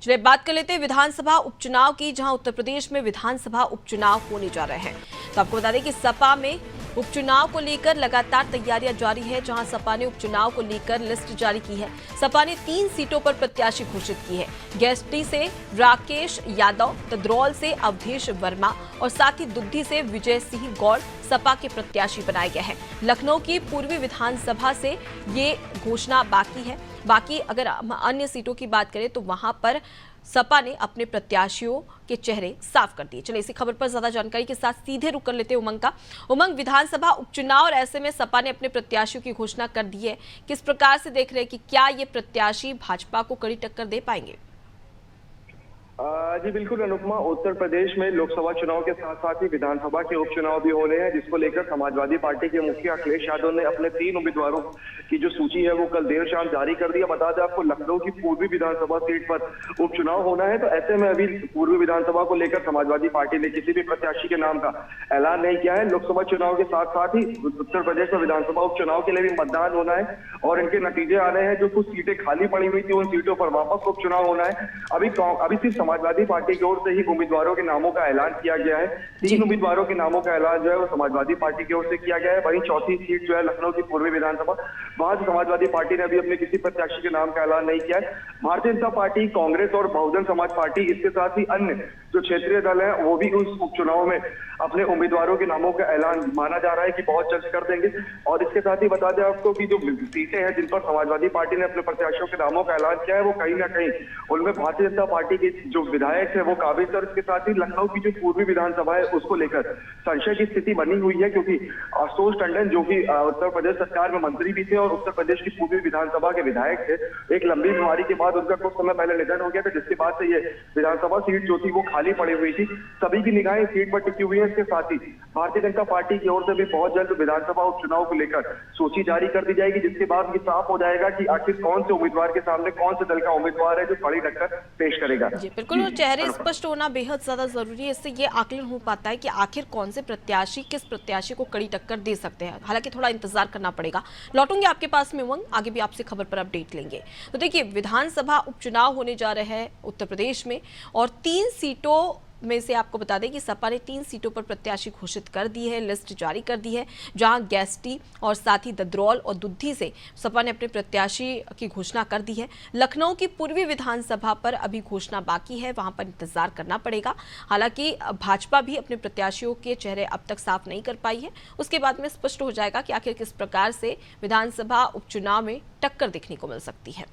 चलिए बात कर लेते हैं विधानसभा उपचुनाव की, जहां उत्तर प्रदेश में विधानसभा उपचुनाव होने जा रहे हैं। तो आपको बता दें कि सपा में उपचुनाव को लेकर लगातार तैयारियां जारी है, जहां सपा ने उपचुनाव को लेकर लिस्ट जारी की है। सपा ने 3 सीटों पर प्रत्याशी घोषित की है। गेस्टी से राकेश यादव, तद्रौल से अवधेश वर्मा और साथ ही दुद्धी से विजय सिंह गौड़ सपा के प्रत्याशी बनाए गए हैं। लखनऊ की पूर्वी विधानसभा से ये घोषणा बाकी है। बाकी अगर हम अन्य सीटों की बात करें तो वहां पर सपा ने अपने प्रत्याशियों के चेहरे साफ कर दिए। चलिए इसी खबर पर ज्यादा जानकारी के साथ सीधे रुक कर लेते हैं उमंग का। उमंग, विधानसभा उपचुनाव और ऐसे में सपा ने अपने प्रत्याशियों की घोषणा कर दी है। किस प्रकार से देख रहे हैं कि क्या ये प्रत्याशी भाजपा को कड़ी टक्कर दे पाएंगे? जी बिल्कुल अनुपमा, उत्तर प्रदेश में लोकसभा चुनाव के साथ साथ ही विधानसभा के उपचुनाव भी होने हैं, जिसको लेकर समाजवादी पार्टी के मुखिया अखिलेश यादव ने अपने 3 उम्मीदवारों की जो सूची है वो कल देर शाम जारी कर दिया। बता दें आपको, लखनऊ की पूर्वी विधानसभा सीट पर उपचुनाव होना है, तो ऐसे में अभी पूर्वी विधानसभा को लेकर समाजवादी पार्टी ने किसी भी प्रत्याशी के नाम का ऐलान नहीं किया है। लोकसभा चुनाव के साथ साथ ही उत्तर प्रदेश में विधानसभा उपचुनाव के लिए भी मतदान होना है और इनके नतीजे आ रहे हैं। जो कुछ सीटें खाली पड़ी हुई थी उन सीटों पर वापस उपचुनाव होना है। अभी सिर्फ समाजवादी पार्टी की ओर से ही उम्मीदवारों के नामों का ऐलान किया गया है। 3 उम्मीदवारों के नामों का ऐलान जो है वो समाजवादी पार्टी की ओर से किया गया है। वहीं चौथी सीट जो है लखनऊ की पूर्वी विधानसभा, वहां से समाजवादी पार्टी ने अभी अपने किसी प्रत्याशी के नाम का ऐलान नहीं किया है। भारतीय जनता पार्टी, कांग्रेस और बहुजन समाज पार्टी, इसके साथ ही अन्य जो क्षेत्रीय दल है वो भी उस उपचुनाव में अपने उम्मीदवारों के नामों का ऐलान माना जा रहा है कि बहुत जल्द कर देंगे। और इसके साथ ही बता दें आपको कि जो सीटें हैं जिन पर समाजवादी पार्टी ने अपने प्रत्याशियों के नामों का ऐलान किया है वो कहीं ना कहीं उनमें भारतीय जनता पार्टी के जो विधायक है वो काबिज है। और इसके साथ ही लखनऊ की जो पूर्वी विधानसभा है उसको लेकर संशय की स्थिति बनी हुई है, क्योंकि आशुतोष टंडन जो कि उत्तर प्रदेश सरकार में मंत्री भी थे और उत्तर प्रदेश की पूर्वी विधानसभा के विधायक थे, एक लंबी बीमारी के बाद उनका कुछ समय पहले निधन हो गया था, जिसके बाद से ये विधानसभा सीट जो थी वो खाली पड़ी हुई थी। सभी की निगाहें सीट पर टिकी हुई है। इसके साथ ही भारतीय जनता पार्टी की ओर से भी बहुत जल्द विधानसभा उपचुनाव को लेकर सूची जारी कर दी जाएगी, जिसके बाद ये साफ हो जाएगा कि आखिर कौन से उम्मीदवार के सामने कौन से दल का उम्मीदवार है जो कड़ी टक्कर पेश करेगा। जी बिल्कुल, और चेहरे स्पष्ट होना बेहद ज्यादा जरूरी है। इससे ये आकलन हो पाता है कि आखिर कौन से प्रत्याशी किस प्रत्याशी को कड़ी टक्कर दे सकते हैं। हालांकि थोड़ा इंतजार करना पड़ेगा। लौटूंगे आपके पास में उमंग, आगे भी आपसे खबर पर अपडेट लेंगे। तो देखिए, विधानसभा उपचुनाव होने जा रहे हैं उत्तर प्रदेश में और 3 सीटों में से आपको बता दें कि सपा ने 3 सीटों पर प्रत्याशी घोषित कर दी है, लिस्ट जारी कर दी है, जहां गेस्टी और साथ ही दद्रौल और दुद्धी से सपा ने अपने प्रत्याशी की घोषणा कर दी है। लखनऊ की पूर्वी विधानसभा पर अभी घोषणा बाकी है, वहां पर इंतजार करना पड़ेगा। हालांकि भाजपा भी अपने प्रत्याशियों के चेहरे अब तक साफ नहीं कर पाई है। उसके बाद में स्पष्ट हो जाएगा कि आखिर किस प्रकार से विधानसभा उपचुनाव में टक्कर देखने को मिल सकती है।